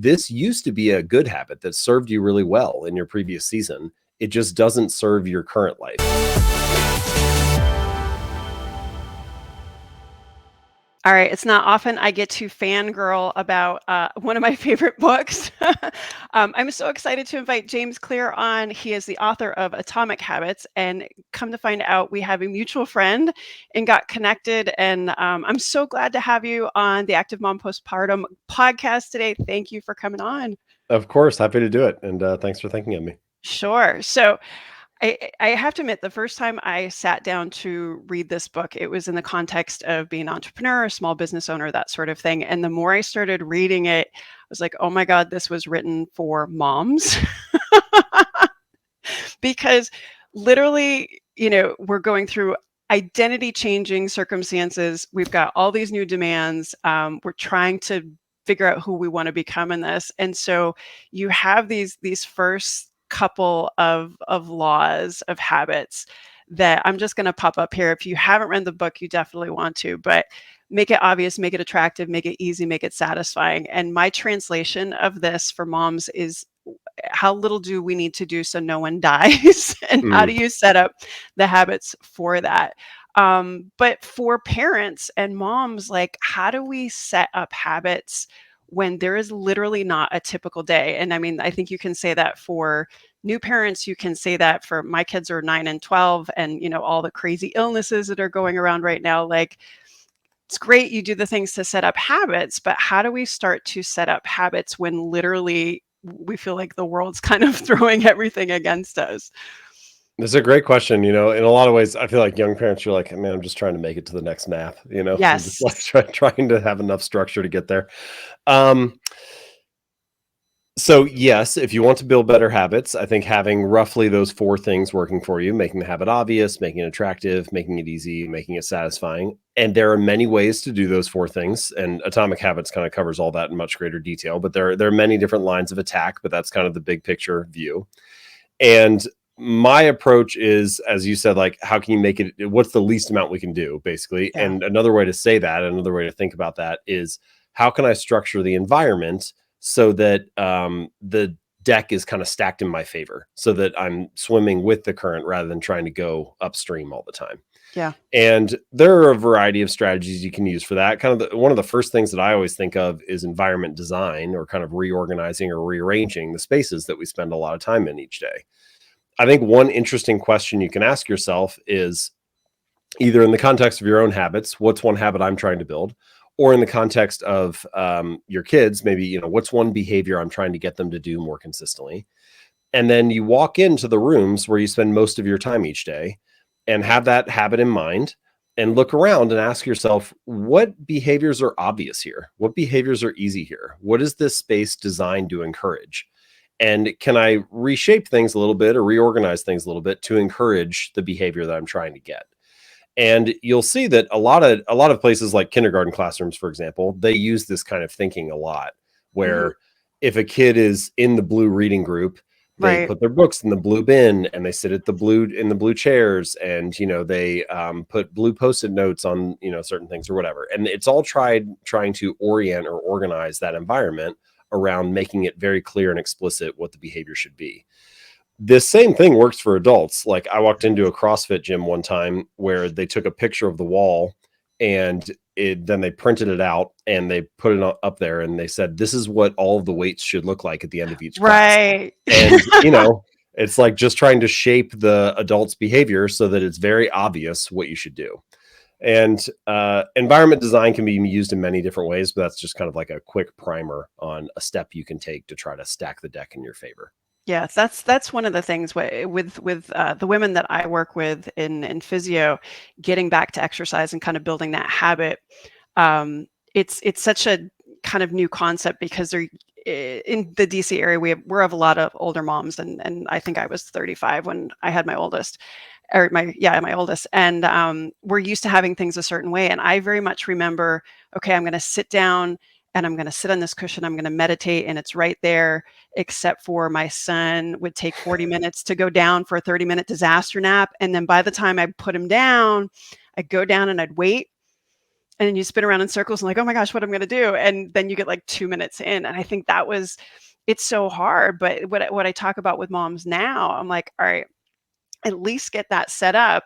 this used to be a good habit that served you really well in your previous season. It just doesn't serve your current life. All right. It's not often I get to fangirl about one of my favorite books. I'm so excited to invite James Clear on. He is the author of Atomic Habits, and come to find out, we have a mutual friend and got connected. And I'm so glad to have you on the Active Mom Postpartum podcast today. Thank you for coming on. Of course. Happy to do it. And thanks for thinking of me. Sure. So I have to admit, the first time I sat down to read this book, it was in the context of being an entrepreneur, a small business owner, that sort of thing. And the more I started reading it, I was like, oh my God, this was written for moms. Because literally, we're going through identity changing circumstances. We've got all these new demands. We're trying to figure out who we want to become in this. And so you have these first couple of laws, of habits that I'm just going to pop up here. If you haven't read the book, you definitely want to, but make it obvious, make it attractive, make it easy, make it satisfying. And my translation of this for moms is, how little do we need to do so no one dies? And how do you set up the habits for that? But for parents and moms, like, how do we set up habits when there is literally not a typical day? And I mean, I think you can say that for new parents. You can say that for my kids are 9 and 12, and all the crazy illnesses that are going around right now. Like, it's great you do the things to set up habits, but how do we start to set up habits when literally we feel like the world's kind of throwing everything against us? That's a great question. In a lot of ways, I feel like young parents, you're like, man, I'm just trying to make it to the next nap. I'm Yes. just like trying to have enough structure to get there. So yes, if you want to build better habits, I think having roughly those 4 things working for you, making the habit obvious, making it attractive, making it easy, making it satisfying. And there are many ways to do those 4 things. And Atomic Habits kind of covers all that in much greater detail, but there are many different lines of attack, but that's kind of the big picture view. And my approach is, as you said, like, how can you make it, what's the least amount we can do, basically? Yeah. And another way to say that, another way to think about that is, how can I structure the environment so that the deck is kind of stacked in my favor, so that I'm swimming with the current rather than trying to go upstream all the time. Yeah. And there are a variety of strategies you can use for that. Kind of one of the first things that I always think of is environment design, or kind of reorganizing or rearranging the spaces that we spend a lot of time in each day. I think one interesting question you can ask yourself is, either in the context of your own habits, what's one habit I'm trying to build? Or in the context of your kids, maybe, what's one behavior I'm trying to get them to do more consistently? And then you walk into the rooms where you spend most of your time each day and have that habit in mind, and look around and ask yourself, what behaviors are obvious here? What behaviors are easy here? What is this space designed to encourage? And can I reshape things a little bit or reorganize things a little bit to encourage the behavior that I'm trying to get? And you'll see that a lot of places, like kindergarten classrooms, for example, they use this kind of thinking a lot, where if a kid is in the blue reading group, they put their books in the blue bin, and they sit in the blue chairs, and they put blue Post-it notes on certain things or whatever. And it's all trying to orient or organize that environment around making it very clear and explicit what the behavior should be. This same thing works for adults. Like, I walked into a CrossFit gym one time where they took a picture of the wall, and then they printed it out and they put it up there, and they said, this is what all of the weights should look like at the end of each class. Right. And, it's like just trying to shape the adult's behavior so that it's very obvious what you should do. And environment design can be used in many different ways, but that's just kind of like a quick primer on a step you can take to try to stack the deck in your favor. Yes, that's one of the things with the women that I work with in physio, getting back to exercise and kind of building that habit. It's such a kind of new concept, because they're in the DC area. We have a lot of older moms, and I think I was 35 when I had my oldest, my oldest, and we're used to having things a certain way. And I very much remember, okay, I'm going to sit down and I'm going to sit on this cushion, I'm going to meditate, and it's right there, except for my son would take 40 minutes to go down for a 30-minute disaster nap. And then by the time I put him down, I'd go down and I'd wait. and then you spin around in circles and like, oh my gosh, what I'm going to do. And then you get like 2 minutes in. And I think it's so hard. But what I talk about with moms now, I'm like, all right, at least get that set up.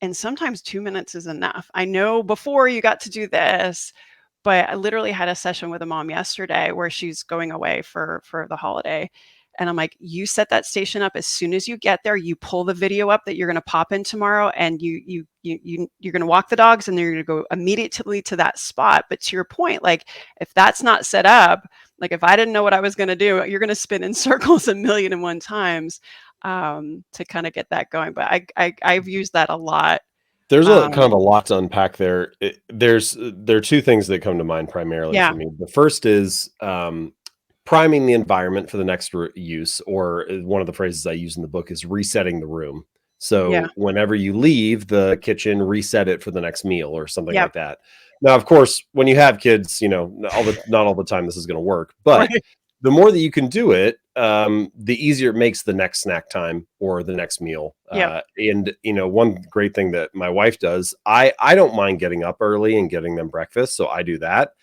And sometimes 2 minutes is enough. I know before you got to do this, but I literally had a session with a mom yesterday where she's going away for the holiday. And I'm like, you set that station up as soon as you get there. You pull the video up that you're going to pop in tomorrow, and you're going to walk the dogs, and then you're going to go immediately to that spot. But to your point, like if that's not set up, like if I didn't know what I was going to do, you're going to spin in circles a million and one times to kind of get that going. But I've used that a lot. There's a kind of a Um, lot to unpack there. There are two things that come to mind primarily for yeah, me. The first is priming the environment for the next use, or one of the phrases I use in the book is resetting the room. yeah, So whenever you leave the kitchen, reset it for the next meal or something yep, like that. Now, of course, when you have kids, not all the time this is going to work, but right, the more that you can do it, the easier it makes the next snack time or the next meal. yep, And one great thing that my wife does, I don't mind getting up early and getting them breakfast, so I do that.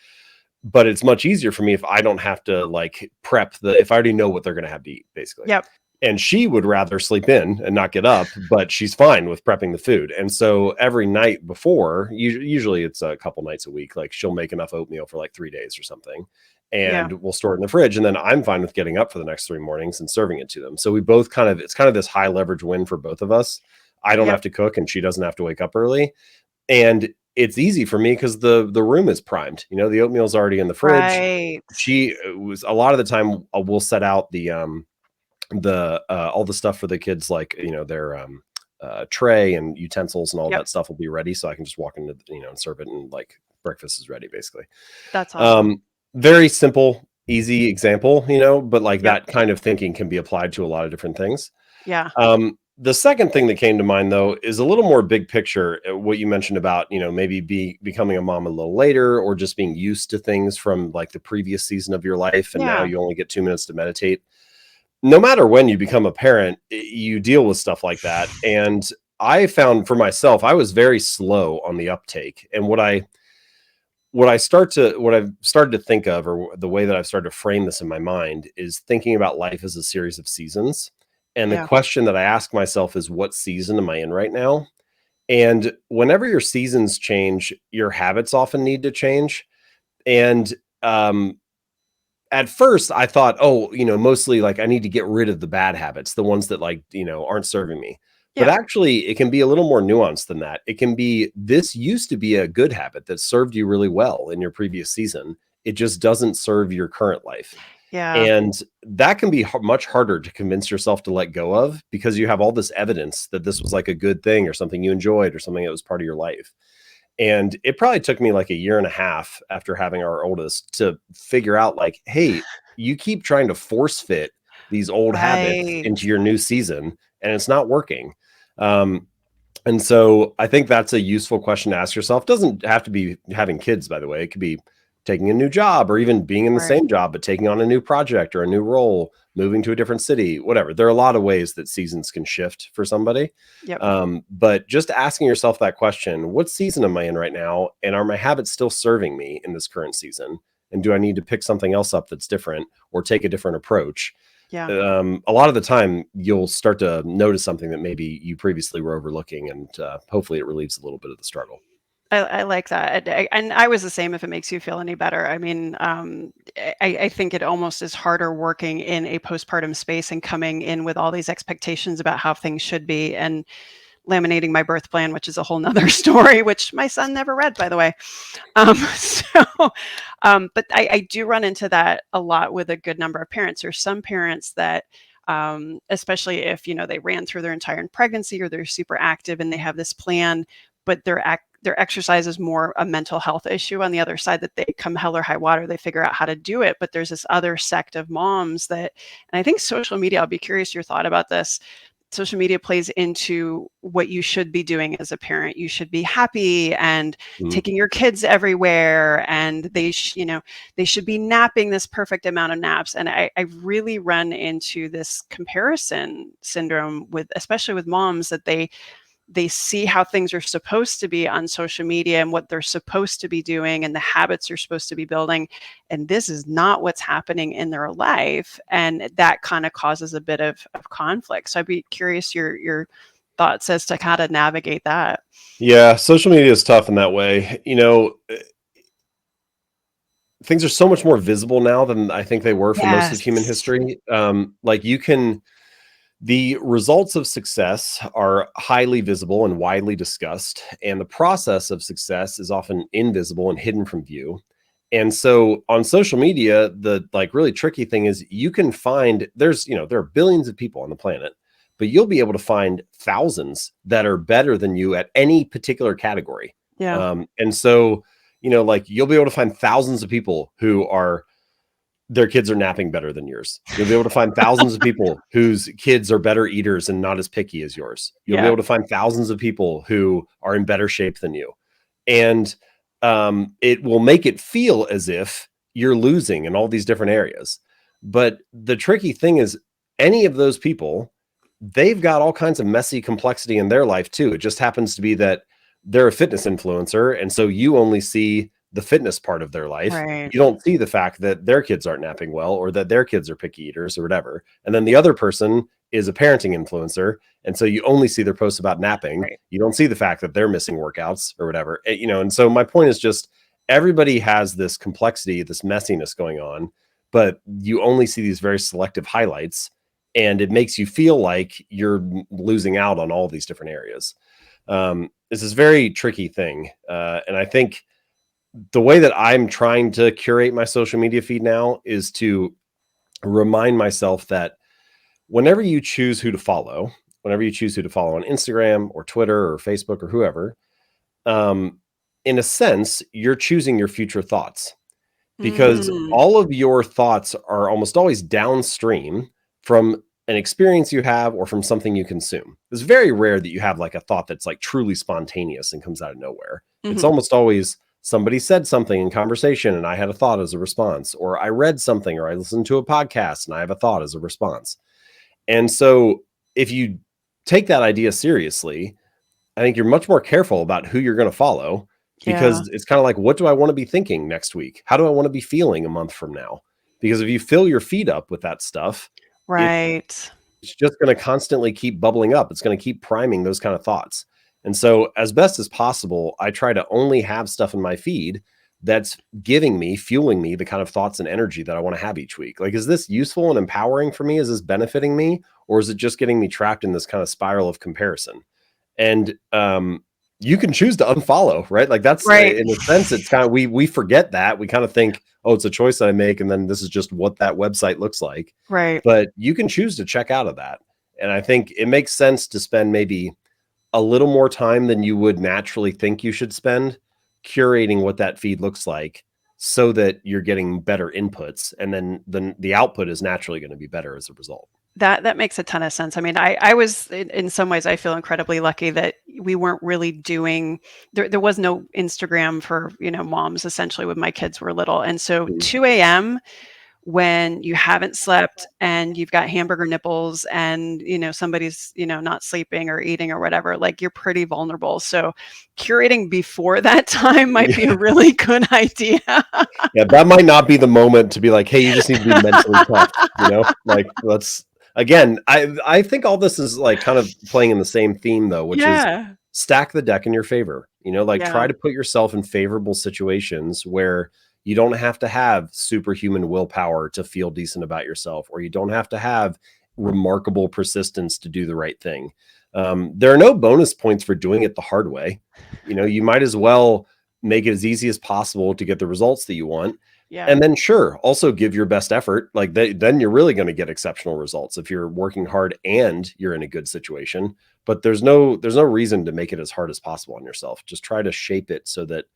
But it's much easier for me if I don't have to like prep if I already know what they're going to have to eat, basically. yep, And she would rather sleep in and not get up, but she's fine with prepping the food. And so every night before, usually it's a couple nights a week, like she'll make enough oatmeal for like 3 days or something, yeah, and we'll store it in the fridge. And then I'm fine with getting up for the next 3 mornings and serving it to them. So we both it's kind of this high leverage win for both of us. I don't yep, have to cook and she doesn't have to wake up early. And it's easy for me because the room is primed. The oatmeal's already in the fridge. right, She was a lot of the time we'll set out the all the stuff for the kids, like their tray and utensils and all yep, that stuff will be ready, so I can just walk into and serve it, and like breakfast is ready basically. that's awesome. um Very simple, easy example, but like Yep, that kind of thinking can be applied to a lot of different things. yeah, The second thing that came to mind, though, is a little more big picture. What you mentioned about, maybe becoming a mom a little later, or just being used to things from like the previous season of your life, and now yeah, you only get 2 minutes to meditate. No matter when you become a parent, you deal with stuff like that. And I found for myself, I was very slow on the uptake. And what I've started to think of, or the way that I've started to frame this in my mind, is thinking about life as a series of seasons. And the yeah, question that I ask myself is, what season am I in right now? And whenever your seasons change, your habits often need to change. And um, at first I thought, oh, mostly like I need to get rid of the bad habits, the ones that like, aren't serving me. But yep, actually, it can be a little more nuanced than that. It can be, this used to be a good habit that served you really well in your previous season. It just doesn't serve your current life. yeah, And that can be much harder to convince yourself to let go of, because you have all this evidence that this was like a good thing or something you enjoyed or something that was part of your life. And it probably took me like a year and a half after having our oldest to figure out, like, hey, you keep trying to force fit these old habits right, into your new season, and it's not working. Um, and so I think that's a useful question to ask yourself. Doesn't have to be having kids, by the way. It could be taking a new job, or even being in the right, same job, but taking on a new project or a new role, moving to a different city, whatever. There are a lot of ways that seasons can shift for somebody. yep, But just asking yourself that question, what season am I in right now? And are my habits still serving me in this current season? And do I need to pick something else up that's different, or take a different approach? yeah. A lot of the time you'll start to notice something that maybe you previously were overlooking, and hopefully it relieves a little bit of the struggle. I like that, and I was the same. If it makes you feel any better, I mean, I think it almost is harder working in a postpartum space and coming in with all these expectations about how things should be, and laminating my birth plan, which is a whole nother story, which my son never read, by the way. So, but I do run into that a lot with a good number of parents. There's some parents that, especially if they ran through their entire pregnancy, or they're super active and they have this plan, but their exercise is more a mental health issue on the other side, that they come hell or high water, they figure out how to do it. But there's this other sect of moms that, and I think social media, I'll be curious your thought about this. Social media plays into what you should be doing as a parent. You should be happy and Mhm. taking your kids everywhere, and they should be napping this perfect amount of naps. And I really run into this comparison syndrome with, especially with moms, that they see how things are supposed to be on social media and what they're supposed to be doing and the habits you're supposed to be building. And this is not what's happening in their life. And that kind of causes a bit of conflict. So I'd be curious your thoughts as to how to navigate that. Yeah, social media is tough in that way. Things are so much more visible now than I think they were for most of human Yes. history. The results of success are highly visible and widely discussed, and the process of success is often invisible and hidden from view. And so on social media, the really tricky thing is you can find there are billions of people on the planet, but you'll be able to find thousands that are better than you at any particular category. Yeah. And so, you'll be able to find thousands of people who are their kids are napping better than yours. You'll be able to find thousands of people whose kids are better eaters and not as picky as yours. You'll be Yeah. able to find thousands of people who are in better shape than you. And it will make it feel as if you're losing in all these different areas. But the tricky thing is, any of those people, they've got all kinds of messy complexity in their life too. It just happens to be that they're a fitness influencer. And so you only see the fitness part of their life. Right. You don't see the fact that their kids aren't napping well or that their kids are picky eaters or whatever. And then the other person is a parenting influencer. And so you only see their posts about napping. Right. You don't see the fact that they're missing workouts or whatever. And so my point is just everybody has this complexity, this messiness going on, but you only see these very selective highlights, and it makes you feel like you're losing out on all these different areas. This is a very tricky thing. And I think the way that I'm trying to curate my social media feed now is to remind myself that whenever you choose who to follow on Instagram or Twitter or Facebook or whoever, in a sense, you're choosing your future thoughts, because all of your thoughts are almost always downstream from an experience you have or from something you consume. It's very rare that you have like a thought that's like truly spontaneous and comes out of nowhere. It's almost always somebody said something in conversation and I had a thought as a response, or I read something, or I listened to a podcast and I have a thought as a response. And so if you take that idea seriously, I think you're much more careful about who you're going to follow, because it's kind of like, what do I want to be thinking next week? How do I want to be feeling a month from now? Because if you fill your feed up with that stuff, Right. it's just going to constantly keep bubbling up. It's going to keep priming those kind of thoughts. And so as best as possible, I try to only have stuff in my feed that's fueling me the kind of thoughts and energy that I want to have each week. Like, is this useful and empowering for me? Is this benefiting me? Or is it just getting me trapped in this kind of spiral of comparison? And you can choose to unfollow, right? Like that's Right. in a sense, it's kind of, we forget that. We kind of think, oh, it's a choice that I make, and then this is just what that website looks like. Right. But you can choose to check out of that. And I think it makes sense to spend maybe a little more time than you would naturally think you should spend curating what that feed looks like, so that you're getting better inputs, and then the output is naturally going to be better as a result. That makes a ton of sense. I mean, I was in some ways, I feel incredibly lucky that we weren't really doing, there was no Instagram for, moms essentially when my kids were little. And so 2 a.m. when you haven't slept and you've got hamburger nipples and, somebody's, not sleeping or eating or whatever, like you're pretty vulnerable. So curating before that time might be a really good idea. Yeah, that might not be the moment to be like, hey, you just need to be mentally tough, like let's, again, I think all this is like kind of playing in the same theme though, which is stack the deck in your favor, try to put yourself in favorable situations where you don't have to have superhuman willpower to feel decent about yourself, or you don't have to have remarkable persistence to do the right thing. There are no bonus points for doing it the hard way. You might as well make it as easy as possible to get the results that you want. Yeah. And then also give your best effort. Like then you're really going to get exceptional results if you're working hard and you're in a good situation. But there's no reason to make it as hard as possible on yourself. Just try to shape it so that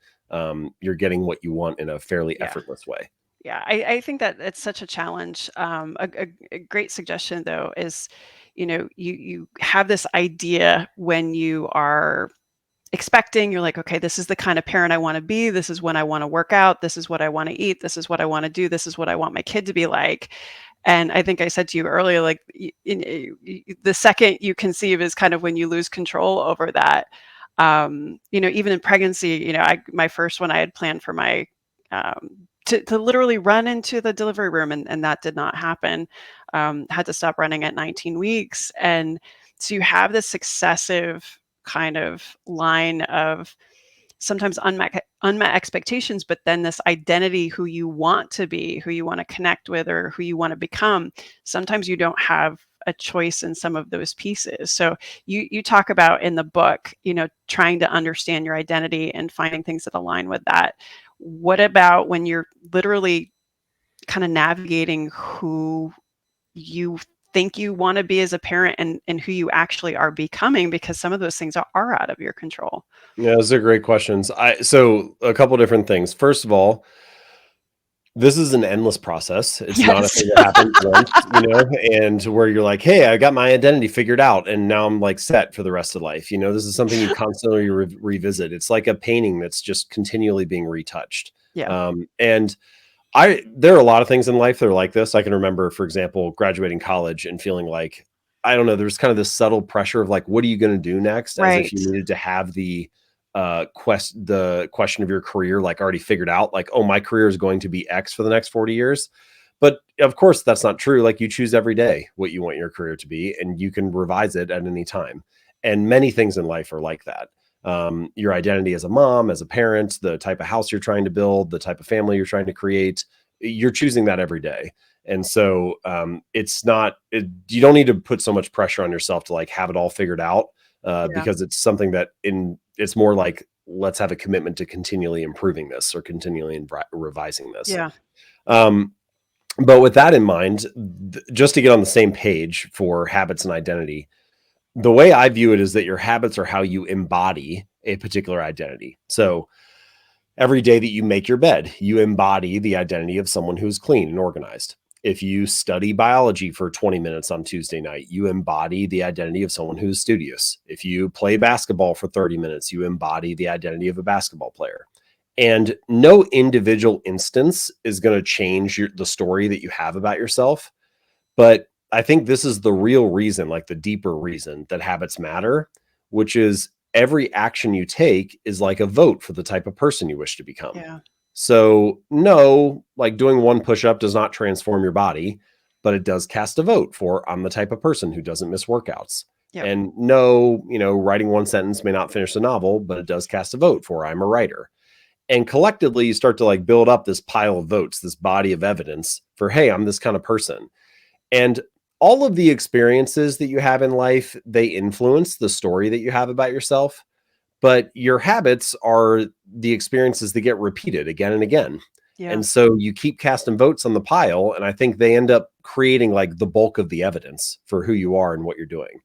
you're getting what you want in a fairly effortless way. Yeah, I think that it's such a challenge. A great suggestion though is, you have this idea when you are expecting, you're like, okay, this is the kind of parent I want to be. This is when I want to work out. This is what I want to eat. This is what I want to do. This is what I want my kid to be like. And I think I said to you earlier, like the second you conceive is kind of when you lose control over that. Even in pregnancy, my first one I had planned for my to literally run into the delivery room, and that did not happen. Had to stop running at 19 weeks, and so you have this successive kind of line of sometimes unmet expectations, but then this identity, who you want to be, who you want to connect with, or who you want to become. Sometimes you don't have a choice in some of those pieces. So you talk about in the book, trying to understand your identity and finding things that align with that. What about when you're literally kind of navigating who you think you want to be as a parent, and who you actually are becoming, because some of those things are out of your control? Yeah, those are great questions. So a couple different things. First of all, this is an endless process. It's not a Yes. thing that happens once, and where you're like, "Hey, I got my identity figured out, and now I'm like set for the rest of life." This is something you constantly revisit. It's like a painting that's just continually being retouched. Yeah. And there are a lot of things in life that are like this. I can remember, for example, graduating college and feeling like, I don't know, there's kind of this subtle pressure of like, what are you going to do next? As if Right. you needed to have the question of your career like already figured out, like, oh, my career is going to be X for the next 40 years. But of course, that's not true. Like, you choose every day what you want your career to be, and you can revise it at any time. And many things in life are like that. Your identity as a mom, as a parent, the type of house you're trying to build, the type of family you're trying to create, you're choosing that every day. And so you don't need to put so much pressure on yourself to like have it all figured out, Yeah. because it's something that it's more like, let's have a commitment to continually improving this or continually revising this. Yeah. Um, but with that in mind, just to get on the same page for habits and identity, the way I view it is that your habits are how you embody a particular identity. So every day that you make your bed, you embody the identity of someone who's clean and organized. If you study biology for 20 minutes on Tuesday night, you embody the identity of someone who's studious. If you play basketball for 30 minutes, you embody the identity of a basketball player. And no individual instance is going to change the story that you have about yourself. But I think this is the real reason, like the deeper reason that habits matter, which is every action you take is like a vote for the type of person you wish to become. Yeah. So, no, like doing one push up does not transform your body, but it does cast a vote for, I'm the type of person who doesn't miss workouts. Yep. And no, writing one sentence may not finish a novel, but it does cast a vote for, I'm a writer. And collectively, you start to like build up this pile of votes, this body of evidence for, hey, I'm this kind of person. And all of the experiences that you have in life, they influence the story that you have about yourself. But your habits are the experiences that get repeated again and again. Yeah. And so you keep casting votes on the pile. And I think they end up creating like the bulk of the evidence for who you are and what you're doing.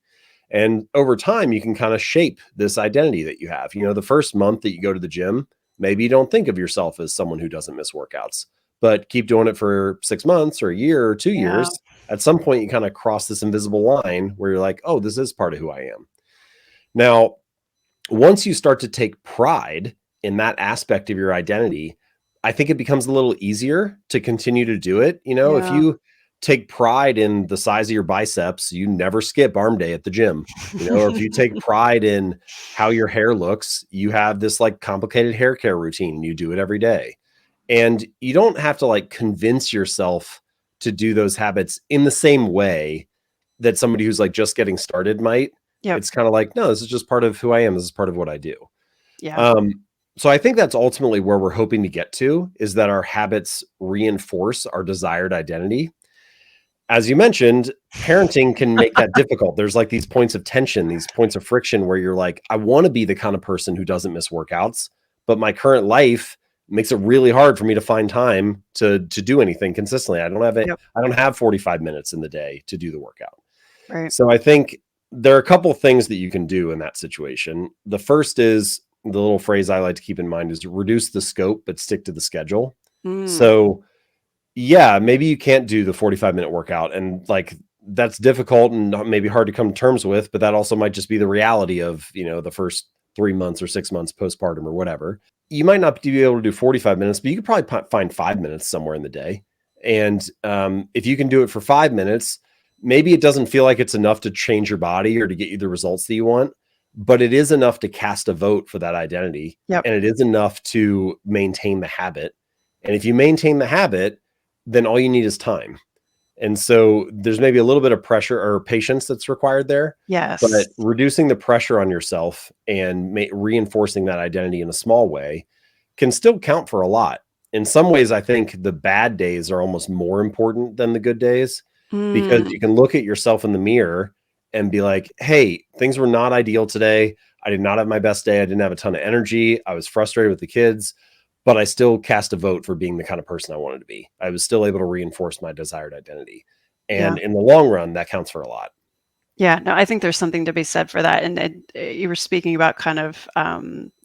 And over time, you can kind of shape this identity that you have. The first month that you go to the gym, maybe you don't think of yourself as someone who doesn't miss workouts, but keep doing it for 6 months or a year or 2 years. Yeah. At some point, you kind of cross this invisible line where you're like, oh, this is part of who I am. Now, once you start to take pride in that aspect of your identity, I think it becomes a little easier to continue to do it. If Yeah. you take pride in the size of your biceps, you never skip arm day at the gym. Or if you take pride in how your hair looks, you have this like complicated hair care routine, you do it every day. And you don't have to like convince yourself to do those habits in the same way that somebody who's like just getting started might. Yep. It's kind of like, no, this is just part of who I am. This is part of what I do. Yeah. So I think that's ultimately where we're hoping to get to, is that our habits reinforce our desired identity. As you mentioned, parenting can make that difficult. There's like these points of tension, these points of friction where you're like, I want to be the kind of person who doesn't miss workouts, but my current life makes it really hard for me to find time to do anything consistently. I don't have it. Yep. I don't have 45 minutes in the day to do the workout. Right. So I think there are a couple things that you can do in that situation. The first is, the little phrase I like to keep in mind is reduce the scope, but stick to the schedule. So yeah, maybe you can't do the 45-minute workout, and like that's difficult and maybe hard to come to terms with, but that also might just be the reality of, the first 3 months or 6 months postpartum or whatever. You might not be able to do 45 minutes, but you could probably find 5 minutes somewhere in the day. And if you can do it for 5 minutes, maybe it doesn't feel like it's enough to change your body or to get you the results that you want, but it is enough to cast a vote for that identity. Yep. And it is enough to maintain the habit. And if you maintain the habit, then all you need is time. And so there's maybe a little bit of pressure or patience that's required there, but Yes. reducing the pressure on yourself and reinforcing that identity in a small way can still count for a lot. In some ways, I think the bad days are almost more important than the good days, because Mm, you can look at yourself in the mirror and be like, hey, things were not ideal today. I did not have my best day. I didn't have a ton of energy. I was frustrated with the kids, but I still cast a vote for being the kind of person I wanted to be. I was still able to reinforce my desired identity. yeah. And in the long run, that counts for a lot. Yeah, no, I think there's something to be said for that. And you were speaking about kind of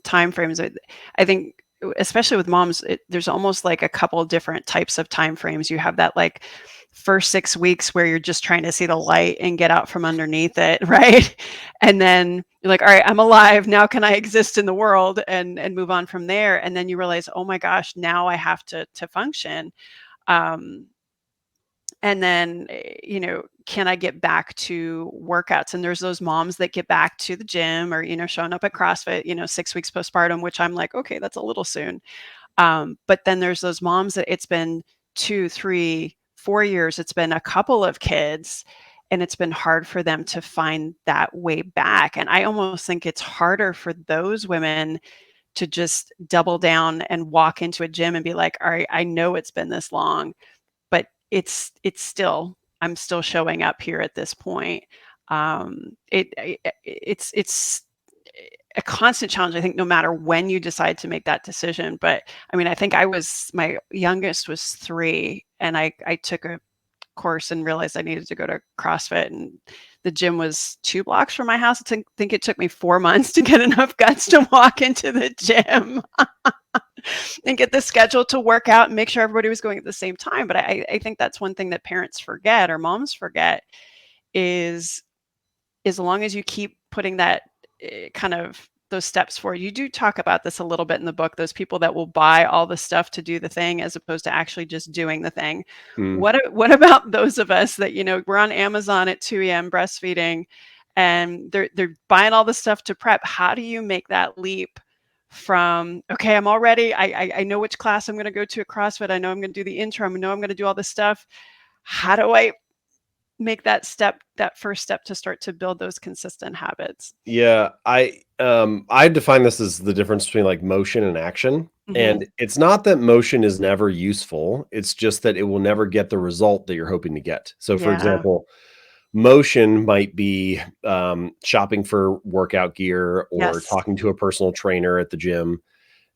time frames. I think, especially with moms, there's almost like a couple different types of time frames. You have that like first 6 weeks where you're just trying to see the light and get out from underneath it, right? And then you're like, all right, I'm alive. Now can I exist in the world and move on from there? And then you realize, oh my gosh, now I have to function. Um, and then can I get back to workouts? And there's those moms that get back to the gym or showing up at CrossFit 6 weeks postpartum, which I'm like, okay, that's a little soon. But then there's those moms that it's been 2, 3, 4 years, it's been a couple of kids, and it's been hard for them to find that way back. And I almost think it's harder for those women to just double down and walk into a gym and be like, all right, I know it's been this long, but it's still, I'm still showing up here at this point. It's a constant challenge, I think, no matter when you decide to make that decision. But I mean, I think my youngest was 3, and I took a course and realized I needed to go to CrossFit, and the gym was 2 blocks from my house. I think it took me 4 months to get enough guts to walk into the gym and get the schedule to work out and make sure everybody was going at the same time. But I think that's one thing that parents forget or moms forget is as long as you keep putting that kind of those steps forward. You do talk about this a little bit in the book, those people that will buy all the stuff to do the thing as opposed to actually just doing the thing. Mm. What about those of us that, we're on Amazon at 2 a.m. breastfeeding, and they're buying all the stuff to prep? How do you make that leap from, okay, I'm all ready. I know which class I'm going to go to at CrossFit. I know I'm going to do the intro. I know I'm going to do all this stuff. How do I make that first step to start to build those consistent habits? Yeah, I define this as the difference between like motion and action. Hmm. And it's not that motion is never useful. It's just that it will never get the result that you're hoping to get. So for Yeah. example, motion might be shopping for workout gear or Yes. talking to a personal trainer at the gym.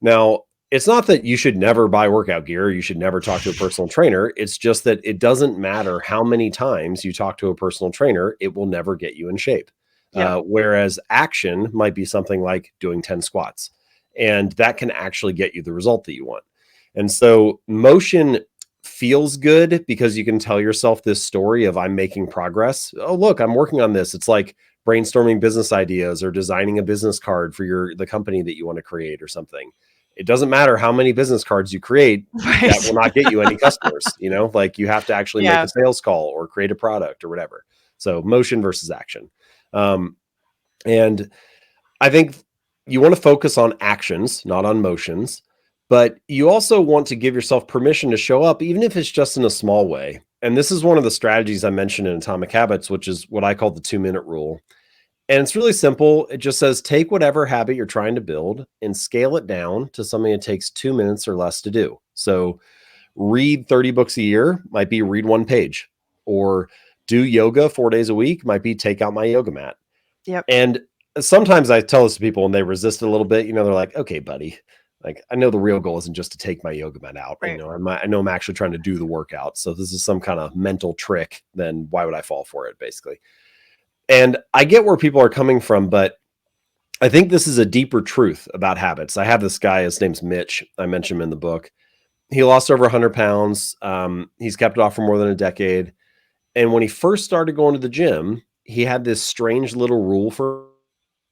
Now, it's not that you should never buy workout gear, you should never talk to a personal trainer. It's just that it doesn't matter how many times you talk to a personal trainer, it will never get you in shape. Yep. Whereas action might be something like doing 10 squats, and that can actually get you the result that you want. And so motion feels good because you can tell yourself this story of I'm making progress. Oh, look, I'm working on this. It's like brainstorming business ideas or designing a business card for the company that you want to create or something. It doesn't matter how many business cards you create, that will Right. not get you any customers, like you have to actually make Yeah. a sales call or create a product or whatever. So motion versus action. Um, and I think you want to focus on actions, not on motions, but you also want to give yourself permission to show up, even if it's just in a small way. And this is one of the strategies I mentioned in Atomic Habits, which is what I call the 2-minute rule. And it's really simple. It just says take whatever habit you're trying to build and scale it down to something that takes 2 minutes or less to do. So read 30 books a year might be read 1 page, or do yoga 4 days a week might be take out my yoga mat. Yep. And sometimes I tell this to people and they resist a little bit. They're like, okay, buddy, like I know the real goal isn't just to take my yoga mat out. Right. I know I'm actually trying to do the workout. So this is some kind of mental trick. Then why would I fall for it, basically? And I get where people are coming from, but I think this is a deeper truth about habits. I have this guy, his name's Mitch. I mentioned him in the book. He lost over 100 pounds. He's kept it off for more than a decade. And when he first started going to the gym, he had this strange little rule for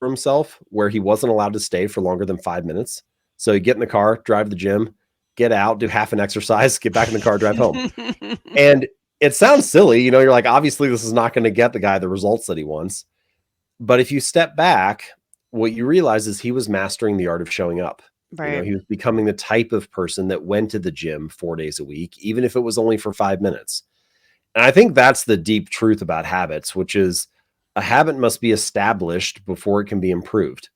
himself where he wasn't allowed to stay for longer than 5 minutes. So he'd get in the car, drive to the gym, get out, do half an exercise, get back in the car, drive home. And it sounds silly, you're like, obviously this is not going to get the guy the results that he wants. But if you step back, what you realize is he was mastering the art of showing up. Right. He was becoming the type of person that went to the gym 4 days a week, even if it was only for 5 minutes. And I think that's the deep truth about habits, which is a habit must be established before it can be improved.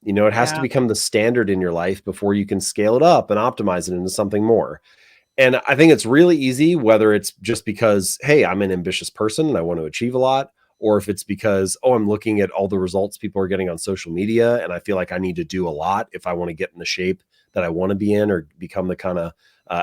It has to Yeah. become the standard in your life before you can scale it up and optimize it into something more. And I think it's really easy, whether it's just because, hey, I'm an ambitious person and I want to achieve a lot, or if it's because, oh, I'm looking at all the results people are getting on social media and I feel like I need to do a lot if I want to get in the shape that I want to be in, or become the kind of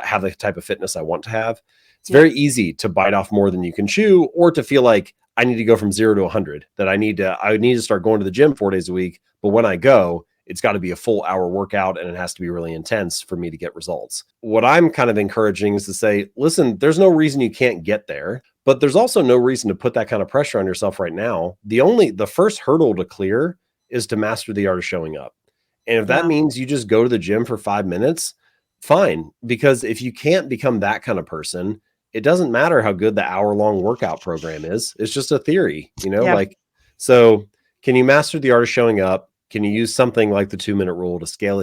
have the type of fitness I want to have. It's Yeah. very easy to bite off more than you can chew, or to feel like I need to go from 0 to 100, that I need to start going to the gym 4 days a week. But when I go, it's got to be a full hour workout and it has to be really intense for me to get results. What I'm kind of encouraging is to say, listen, there's no reason you can't get there, but there's also no reason to put that kind of pressure on yourself right now. The first hurdle to clear is to master the art of showing up. And if that Yeah. means you just go to the gym for 5 minutes, fine. Because if you can't become that kind of person, it doesn't matter how good the hour-long workout program is. It's just a theory, Yeah. so can you master the art of showing up? Can you use something like the 2-minute rule to scale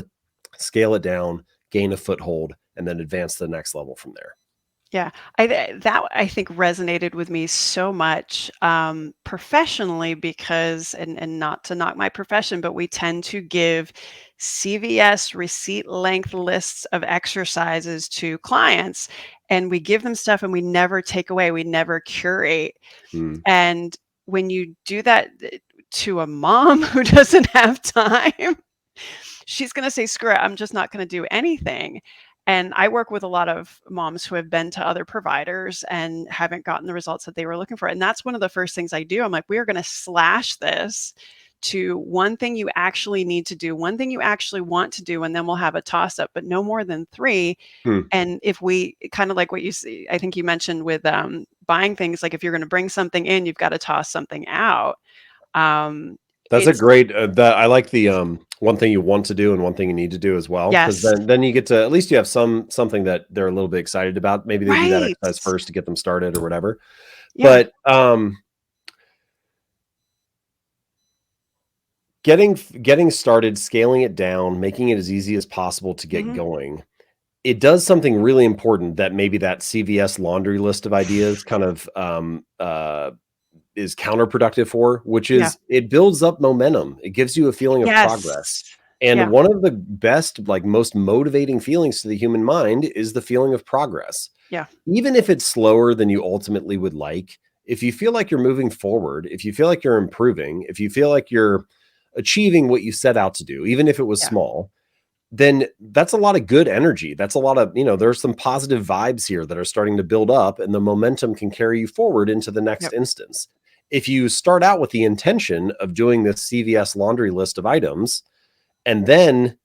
it down, gain a foothold, and then advance to the next level from there? Yeah, that I think resonated with me so much, professionally, because, and not to knock my profession, but we tend to give CVS receipt length lists of exercises to clients, and we give them stuff and we never take away, we never curate. Hmm. And when you do that to a mom who doesn't have time, she's going to say, screw it, I'm just not going to do anything. And I work with a lot of moms who have been to other providers and haven't gotten the results that they were looking for. And that's one of the first things I do. I'm like, we are going to slash this to one thing you actually need to do, one thing you actually want to do, and then we'll have a toss up, but no more than 3. Hmm. And if we kind of like what you see, I think you mentioned with buying things, like if you're going to bring something in, you've got to toss something out. Um, That's a it's great. That I like the one thing you want to do and one thing you need to do as well, because Yes, then you get to, at least you have something that they're a little bit excited about. Maybe they do that right. exercise first to get them started or whatever. Yeah. But getting started, scaling it down, making it as easy as possible to get Mhm. going. It does something really important that maybe that CVS laundry list of ideas kind of is counterproductive for, which Yeah. is it builds up momentum. It gives you a feeling of progress. Yes. And Yeah. one of the best, like most motivating feelings to the human mind is the feeling of progress. Yeah. Even if it's slower than you ultimately would like, if you feel like you're moving forward, if you feel like you're improving, if you feel like you're achieving what you set out to do, even if it was Yeah. small, then that's a lot of good energy. That's a lot of, there's some positive vibes here that are starting to build up, and the momentum can carry you forward into the next Yep. instance. If you start out with the intention of doing this CVS laundry list of items, and then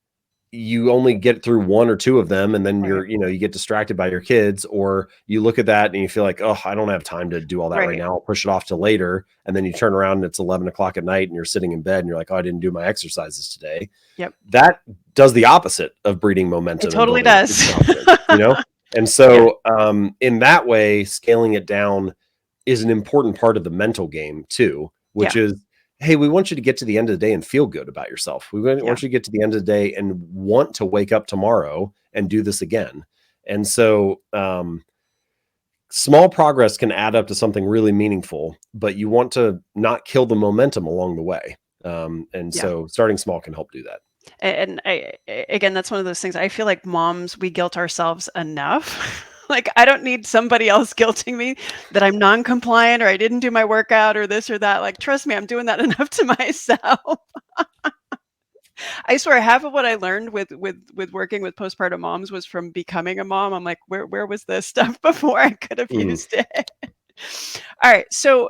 you only get through 1 or 2 of them, and then Right. you get distracted by your kids, or you look at that and you feel like, oh, I don't have time to do all that right Right. now, I'll push it off to later. And then you turn around and it's 11 o'clock at night and you're sitting in bed and you're like, oh, I didn't do my exercises today. Yep. That does the opposite of breeding It momentum and totally building does. confidence. And Yeah. so in that way, scaling it down is an important part of the mental game too, which Yeah. is, hey, we want you to get to the end of the day and feel good about yourself. We want Yeah. you to get to the end of the day and want to wake up tomorrow and do this again. And so small progress can add up to something really meaningful, but you want to not kill the momentum along the way. And Yeah. so starting small can help do that. And again, that's one of those things. I feel like moms, we guilt ourselves enough. Like, I don't need somebody else guilting me that I'm non-compliant or I didn't do my workout or this or that. Like, trust me, I'm doing that enough to myself. I swear half of what I learned with working with postpartum moms was from becoming a mom. I'm like, where was this stuff before I could have Mm. used it? All right. So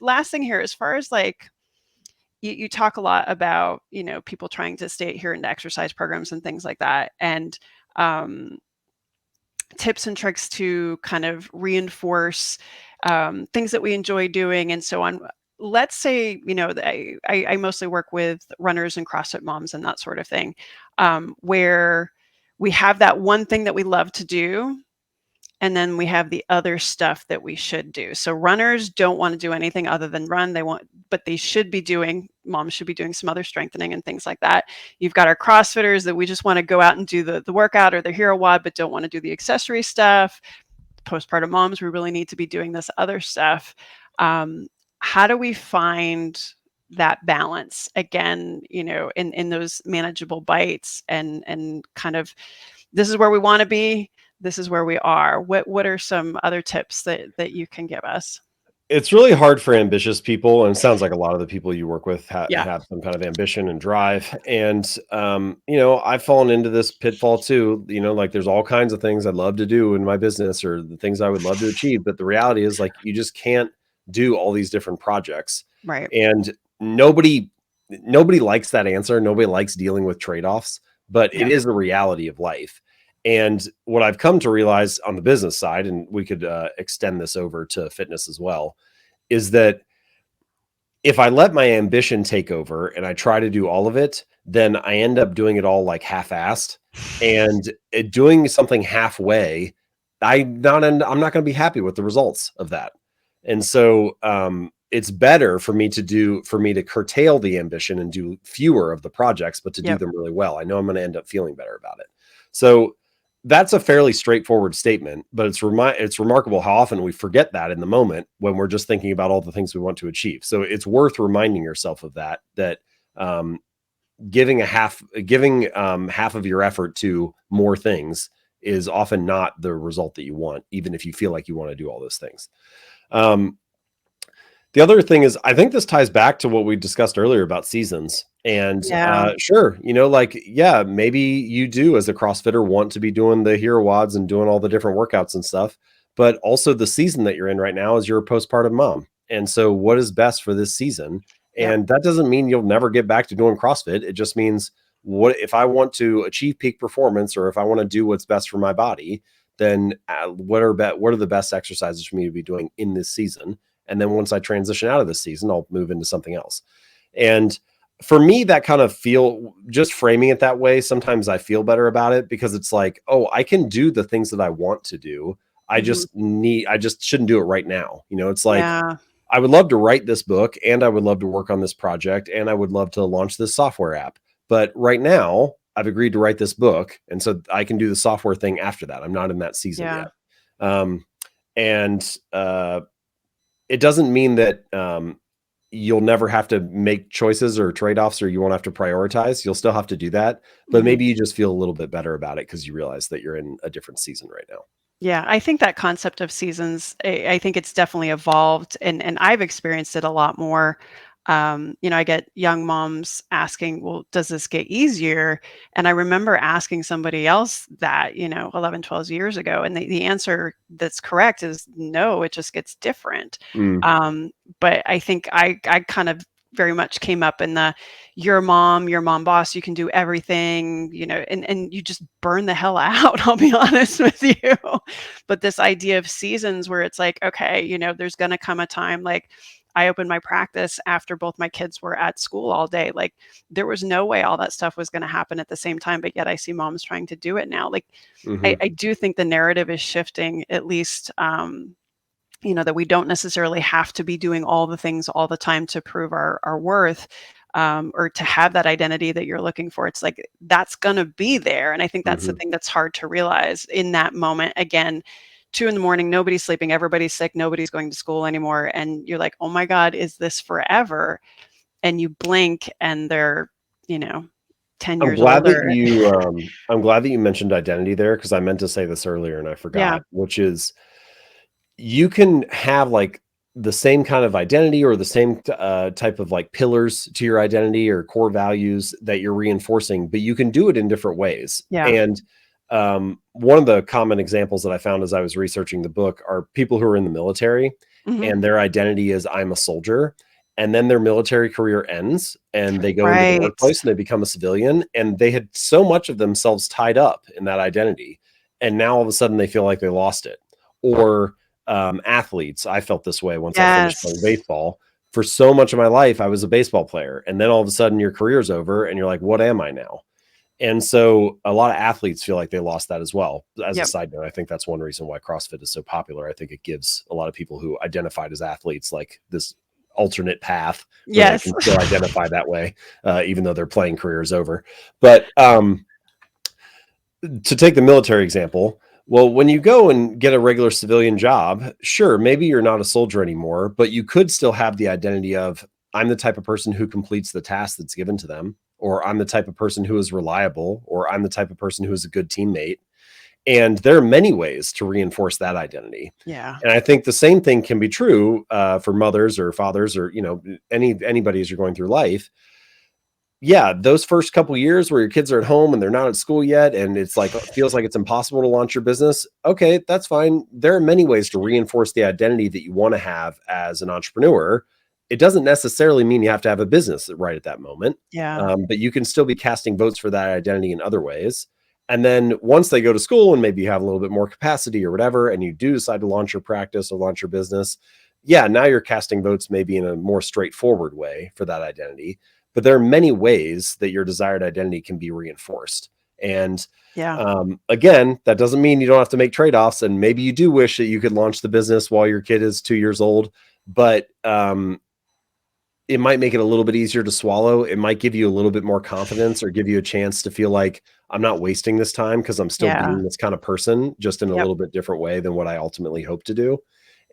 last thing here, as far as like you talk a lot about, people trying to stay here into exercise programs and things like that. And um, tips and tricks to kind of reinforce things that we enjoy doing and so on. Let's say, I mostly work with runners and CrossFit moms and that sort of thing, where we have that one thing that we love to do, and then we have the other stuff that we should do. So runners don't want to do anything other than run. But they should be doing, moms should be doing some other strengthening and things like that. You've got our CrossFitters that we just want to go out and do the workout or the hero WOD, but don't want to do the accessory stuff. Postpartum moms, we really need to be doing this other stuff. How do we find that balance again, in those manageable bites and kind of, this is where we want to be, this is where we are. What are some other tips that you can give us? It's really hard for ambitious people, and it sounds like a lot of the people you work with Yeah. have some kind of ambition and drive. And I've fallen into this pitfall too. Like there's all kinds of things I'd love to do in my business or the things I would love to achieve, but the reality is like you just can't do all these different projects. Right. And nobody likes that answer. Nobody likes dealing with trade-offs, but it is the reality of life. And what I've come to realize on the business side, and we could extend this over to fitness as well, is that if I let my ambition take over and I try to do all of it, then I end up doing it all like half-assed. And doing something halfway, I'm not going to be happy with the results of that. And so it's better for me to curtail the ambition and do fewer of the projects, but to do them really well. I know I'm going to end up feeling better about it. So that's a fairly straightforward statement, but it's remarkable how often we forget that in the moment when we're just thinking about all the things we want to achieve. So it's worth reminding yourself of that giving half of your effort to more things is often not the result that you want, even if you feel like you want to do all those things. The other thing is, I think this ties back to what we discussed earlier about seasons. And sure, maybe you do as a CrossFitter want to be doing the hero WODs and doing all the different workouts and stuff, but also the season that you're in right now is you're a postpartum mom. And so what is best for this season? And that doesn't mean you'll never get back to doing CrossFit. It just means what if I want to achieve peak performance, or if I want to do what's best for my body, then what are the best exercises for me to be doing in this season? And then once I transition out of this season, I'll move into something else. And for me, that kind of just framing it that way, sometimes I feel better about it because it's like, oh, I can do the things that I want to do. I just shouldn't do it right now. It's like, I would love to write this book and I would love to work on this project and I would love to launch this software app. But right now I've agreed to write this book. And so I can do the software thing after that. I'm not in that season yet. It doesn't mean that you'll never have to make choices or trade-offs, or you won't have to prioritize. You'll still have to do that, but maybe you just feel a little bit better about it because you realize that you're in a different season right now. Yeah, I think that concept of seasons, I think it's definitely evolved, and I've experienced it a lot more. I get young moms asking, well, does this get easier? And I remember asking somebody else that, 11, 12 years ago. And the answer that's correct is no, it just gets different. But I think I kind of very much came up in your mom boss, you can do everything, and you just burn the hell out, I'll be honest with you. But this idea of seasons where it's like, okay, there's going to come a time, like I opened my practice after both my kids were at school all day. Like there was no way all that stuff was going to happen at the same time, but yet I see moms trying to do it now. Like I do think the narrative is shifting, at least, that we don't necessarily have to be doing all the things all the time to prove our worth, or to have that identity that you're looking for. It's like, that's going to be there. And I think that's the thing that's hard to realize in that moment. Again, 2 a.m, nobody's sleeping, everybody's sick, nobody's going to school anymore. And you're like, oh my God, is this forever? And you blink and they're, 10 years older. I'm glad that you mentioned identity there, because I meant to say this earlier and I forgot, which is you can have like the same kind of identity or the same type of like pillars to your identity or core values that you're reinforcing, but you can do it in different ways. And one of the common examples that I found as I was researching the book are people who are in the military and their identity is I'm a soldier, and then their military career ends and they go into the workplace and they become a civilian, and they had so much of themselves tied up in that identity. And now all of a sudden they feel like they lost it. Or athletes. I felt this way once I finished playing baseball. For so much of my life, I was a baseball player. And then all of a sudden your career's over and you're like, what am I now? And so a lot of athletes feel like they lost that as well. As a Yep. side note, I think that's one reason why CrossFit is so popular. I think it gives a lot of people who identified as athletes like this alternate path where they Yes. can still identify that way, even though their playing career is over. But to take the military example, well, when you go and get a regular civilian job, sure, maybe you're not a soldier anymore, but you could still have the identity of, I'm the type of person who completes the task that's given to them, or I'm the type of person who is reliable, or I'm the type of person who is a good teammate. And there are many ways to reinforce that identity. Yeah. And I think the same thing can be true for mothers or fathers, or anybody as you're going through life. Yeah, those first couple years where your kids are at home and they're not at school yet, and it's like feels like it's impossible to launch your business. Okay, that's fine. There are many ways to reinforce the identity that you want to have as an entrepreneur. It doesn't necessarily mean you have to have a business right at that moment, Yeah. but you can still be casting votes for that identity in other ways. And then once they go to school and maybe you have a little bit more capacity or whatever, and you do decide to launch your practice or launch your business, yeah, now you're casting votes maybe in a more straightforward way for that identity. But there are many ways that your desired identity can be reinforced. And Yeah. again, that doesn't mean you don't have to make trade-offs. And maybe you do wish that you could launch the business while your kid is 2 years old, but it might make it a little bit easier to swallow. It might give you a little bit more confidence or give you a chance to feel like I'm not wasting this time because I'm still Yeah. being this kind of person, just in a Yep. little bit different way than what I ultimately hope to do.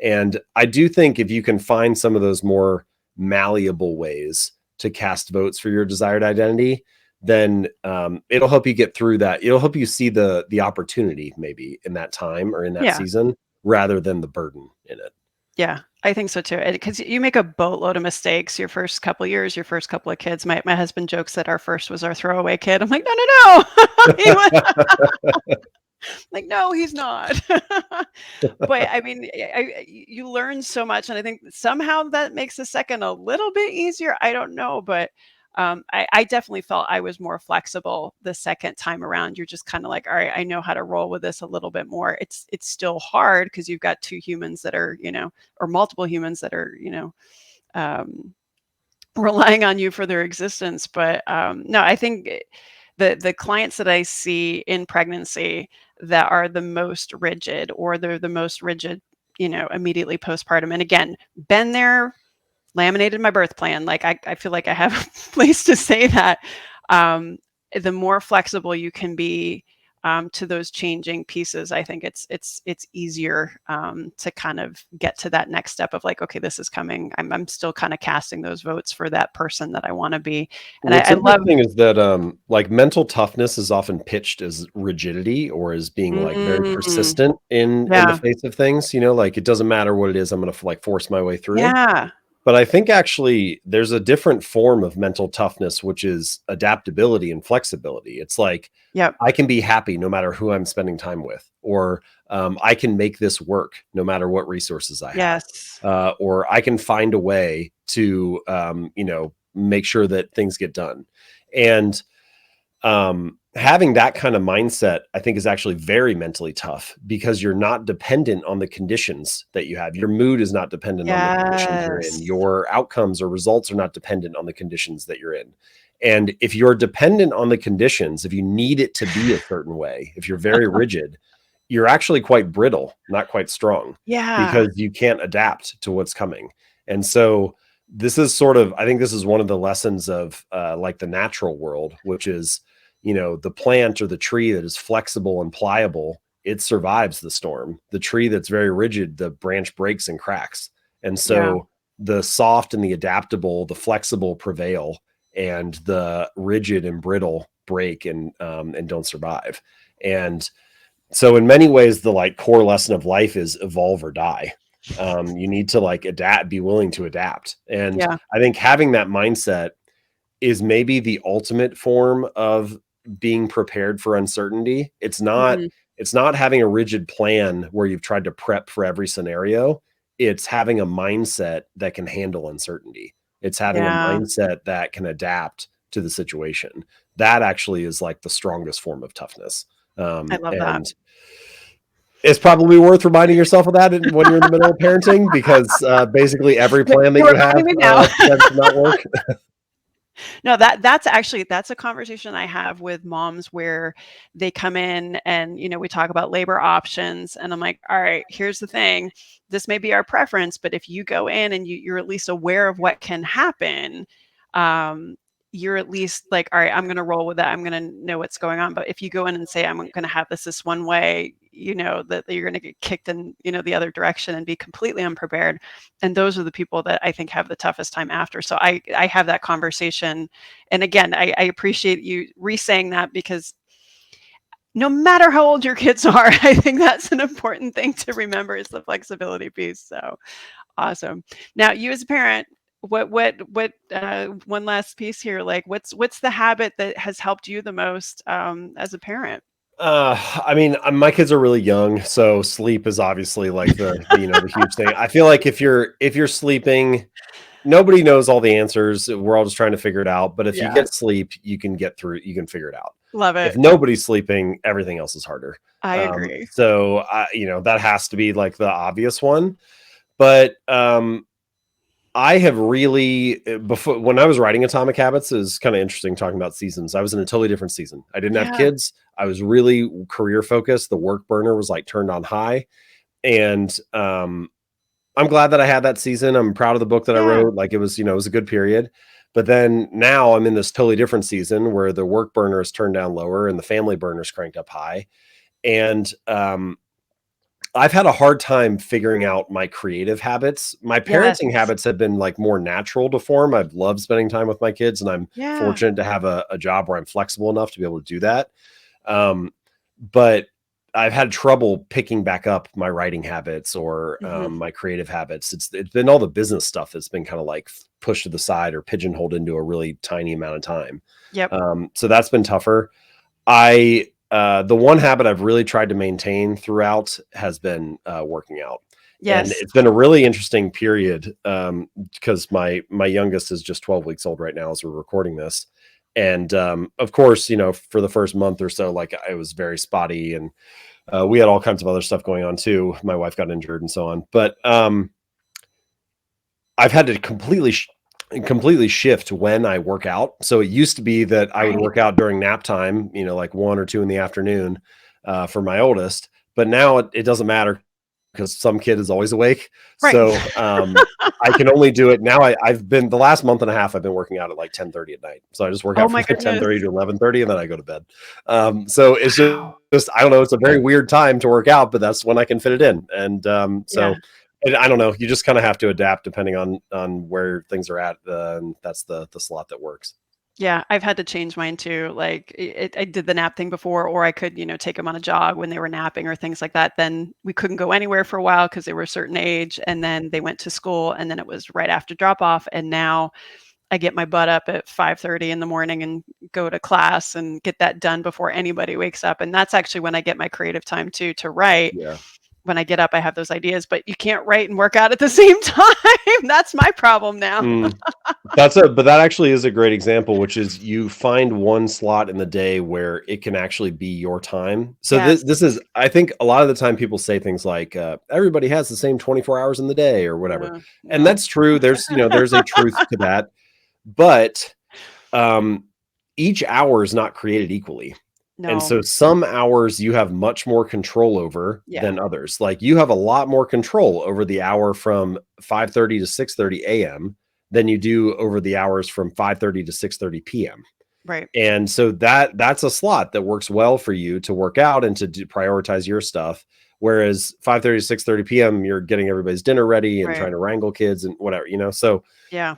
And I do think if you can find some of those more malleable ways to cast votes for your desired identity, then it'll help you get through that. It'll help you see the opportunity maybe in that time or in that Yeah. season rather than the burden in it. Yeah. I think so too. Because you make a boatload of mistakes your first couple of years, your first couple of kids. My husband jokes that our first was our throwaway kid. I'm like, no, no, no. Like, no, he's not. But I mean, you learn so much, and I think somehow that makes the second a little bit easier. I don't know, but I definitely felt I was more flexible the second time around. You're just kind of like, all right, I know how to roll with this a little bit more. It's still hard because you've got two humans that are, or multiple humans that are, um, relying on you for their existence. But no, I think the clients that I see in pregnancy that are the most rigid, or they're the most rigid, immediately postpartum. And again, been there, laminated my birth plan. Like I feel like I have a place to say that. The more flexible you can be to those changing pieces, I think it's easier to kind of get to that next step of like, okay, this is coming. I'm still kind of casting those votes for that person that I want to be. And What's I love. interesting is that like mental toughness is often pitched as rigidity or as being like very Mm, persistent in the yeah, face of things, like it doesn't matter what it is, I'm going to like force my way through. yeah, But I think actually there's a different form of mental toughness, which is adaptability and flexibility. It's like yep, I can be happy no matter who I'm spending time with, or I can make this work no matter what resources I have, yes, or I can find a way to, make sure that things get done. And having that kind of mindset, I think, is actually very mentally tough because you're not dependent on the conditions that you have. Your mood is not dependent on the conditions you're in. yes, Your outcomes or results are not dependent on the conditions that you're in. And if you're dependent on the conditions, if you need it to be a certain way, if you're very rigid, you're actually quite brittle, not quite strong, yeah, because you can't adapt to what's coming. And so this is sort of, I think this is one of the lessons of like the natural world, which is, the plant or the tree that is flexible and pliable, it survives the storm. The tree that's very rigid, the branch breaks and cracks. And yeah, so the soft and the adaptable, the flexible prevail, and the rigid and brittle break and don't survive. And so in many ways, the like core lesson of life is evolve or die. You need to like adapt, be willing to adapt. And yeah, I think having that mindset is maybe the ultimate form of being prepared for uncertainty. mhm, It's not having a rigid plan where you've tried to prep for every scenario. It's having a mindset that can handle uncertainty. It's having a yeah. mindset that can adapt to the situation. That actually is like the strongest form of toughness. I love that. And it's probably worth reminding yourself of that when you're in the middle of parenting, because basically every plan that You're you have reminding me now. tends to not work. No, that's a conversation I have with moms where they come in and, we talk about labor options and I'm like, all right, here's the thing. This may be our preference, but if you go in and you're at least aware of what can happen, um, you're at least like, all right, I'm going to roll with that. I'm going to know what's going on. But if you go in and say, I'm going to have this one way, that you're going to get kicked in, the other direction and be completely unprepared. And those are the people that I think have the toughest time after. So I have that conversation. And again, I appreciate you re-saying that because no matter how old your kids are, I think that's an important thing to remember is the flexibility piece. So awesome. Now, you as a parent, one last piece here, like what's the habit that has helped you the most as a parent? I mean, my kids are really young, so sleep is obviously like the huge thing. I feel like if you're sleeping, nobody knows all the answers. We're all just trying to figure it out. But if you Yeah, get sleep, you can get through. You can figure it out. love If it. nobody's sleeping, everything else is harder. I agree. So that has to be like the obvious one. But I have really before when I was writing Atomic Habits, it was kind of interesting talking about seasons. I was in a totally different season. I didn't have Yeah, kids. I was really career focused. The work burner was like turned on high. And I'm glad that I had that season. I'm proud of the book that I yeah, wrote. Like it was a good period. But then now I'm in this totally different season where the work burner is turned down lower and the family burner is cranked up high. And I've had a hard time figuring out my creative habits. My yes, parenting habits have been like more natural to form. I've loved spending time with my kids, and I'm yeah. fortunate to have a job where I'm flexible enough to be able to do that. Um, but I've had trouble picking back up my writing habits or Hmm. my creative habits. It's been all the business stuff that's been kind of like pushed to the side or pigeonholed into a really tiny amount of time. Yep. So that's been tougher. The one habit I've really tried to maintain throughout has been working out, and Yes. it's been a really interesting period because my youngest is just 12 weeks old right now as we're recording this, and of course, for the first month or so, like I was very spotty, and we had all kinds of other stuff going on too. My wife got injured and so on, but I've had to completely shift when I work out. So it used to be that I would Right. work out during nap time, like 1 or 2 in the afternoon for my oldest. But now it doesn't matter because some kid is always awake. Right. So I can only do it now. I've been the last month and a half. I've been working out at like 10:30 at night. So I just work Oh out from my like goodness. 10:30 to 11:30, and then I go to bed. So it's Wow. just I don't know. It's a very weird time to work out, but that's when I can fit it in. And Yeah. and I don't know. You just kind of have to adapt depending on where things are at, and that's the slot that works. Yeah, I've had to change mine too. Like I did the nap thing before, or I could, take them on a jog when they were napping or things like that. Then we couldn't go anywhere for a while because they were a certain age, and then they went to school, and then it was right after drop off. And now I get my butt up at 5:30 in the morning and go to class and get that done before anybody wakes up. And that's actually when I get my creative time too to write. Yeah. When I get up, I have those ideas, but you can't write and work out at the same time. That's my problem now. Mm. But that actually is a great example, which is you find one slot in the day where it can actually be your time. So Yes. this is, I think a lot of the time people say things like, everybody has the same 24 hours in the day or whatever. And No. that's true. There's a truth to that, but um, each hour is not created equally. And No. so some hours you have much more control over Yeah. than others. Like you have a lot more control over the hour from 5:30 to 6:30 a.m. than you do over the hours from 5:30 to 6:30 p.m. Right. And so that's a slot that works well for you to work out and to prioritize your stuff. Whereas 5:30 to 6:30 p.m. you're getting everybody's dinner ready and Right. trying to wrangle kids and whatever. So Yeah.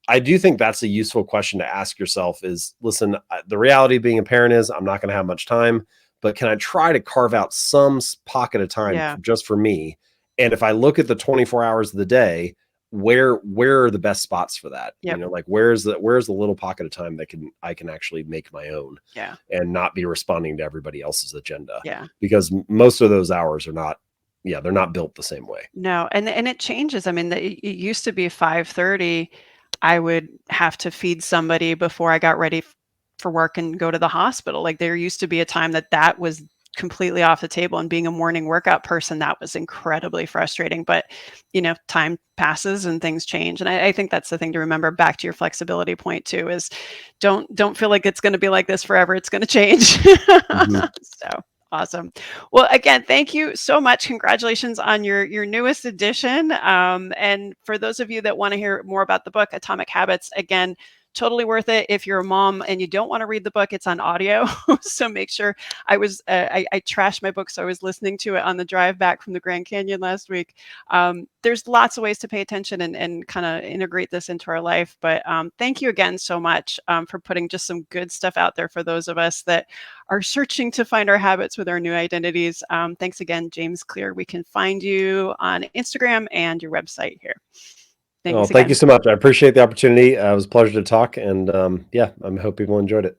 I do think that's a useful question to ask yourself is listen, the reality of being a parent is I'm not going to have much time, but can I try to carve out some pocket of time Yeah. just for me? And if I look at the 24 hours of the day, where are the best spots for that? Yep. Like where's the little pocket of time that I can actually make my own Yeah. and not be responding to everybody else's agenda Yeah. because most of those hours are not, yeah, they're not built the same way. No, and it changes. I mean, it used to be 5:30. I would have to feed somebody before I got ready for work and go to the hospital. Like there used to be a time that was completely off the table. And being a morning workout person, that was incredibly frustrating. But, time passes and things change. And I think that's the thing to remember, back to your flexibility point too, is don't feel like it's going to be like this forever. It's going to change. Mhm. So awesome. Well, again, thank you so much. Congratulations on your newest edition. And for those of you that want to hear more about the book, Atomic Habits, again, totally worth it. If you're a mom and you don't want to read the book, it's on audio. So make sure I trashed my book, so I was listening to it on the drive back from the Grand Canyon last week. There's lots of ways to pay attention and kind of integrate this into our life. But thank you again so much for putting just some good stuff out there for those of us that are searching to find our habits with our new identities. Thanks again, James Clear. We can find you on Instagram and your website here. Well, Thanks thank you again. so much. I appreciate the opportunity. It was a pleasure to talk, and yeah, I hope people enjoyed it.